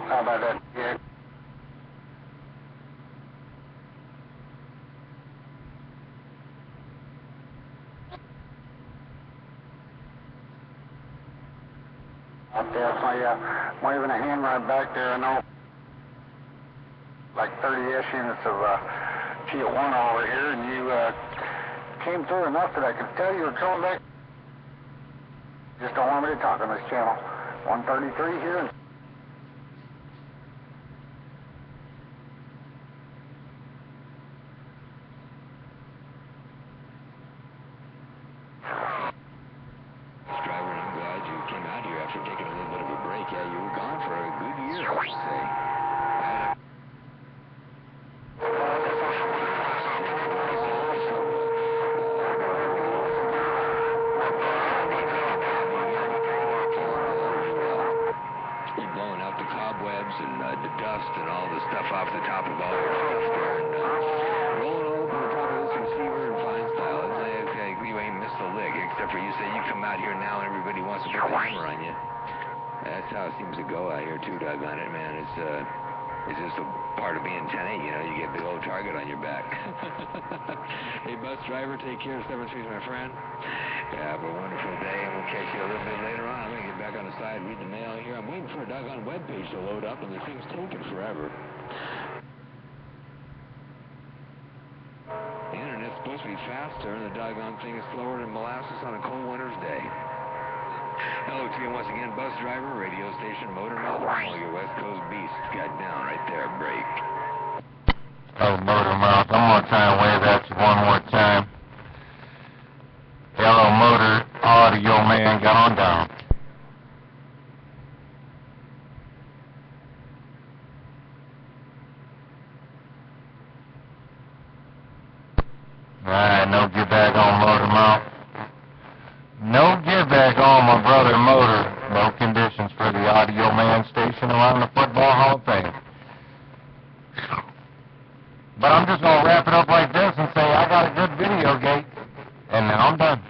How about that? Yeah. Out there, so waving a hand right back there. I know like 30-ish units of Tijuana over here, and you came through enough that I could tell you were coming back. Just don't want me to talk on this channel. 133 here. Driver, I'm glad you came out here after taking a little bit of a break. Yeah, you were gone for a good year, I should say. You're blowing out the cobwebs and the dust and all the stuff off the top of all your stuff there, and rolling over the top of this receiver in fine style. It's like, you ain't missed a lick, except for you say you come out here now and everybody wants to put the hammer on you. That's how it seems to go out here too, doggone it, man. It's just a part of being 10-8, you know, you get a big old target on your back. Hey, bus driver, take care of 7 Street, my friend. Have a wonderful day, and we'll catch you a little bit later on. I'm going to get back on the side, read the mail here. I'm waiting for a doggone webpage to load up, and the thing's taking forever. The internet's supposed to be faster, and the doggone thing is slower than molasses on a cold winter's day. Hello to you once again, bus driver, radio station, Motor Mouth, all your West Coast beasts. Got down right there, break. Oh, Motor Mouth, I'm going to try and wave at you one more time. Hello, Motor Audio Man, got on down. Alright, no get back on Motor Mouth. No get back on my brother Motor. No conditions for the Audio Man station around the Football Hall of Fame. But I'm just going to wrap it up like this and say I got a good video, Gate. And now I'm done.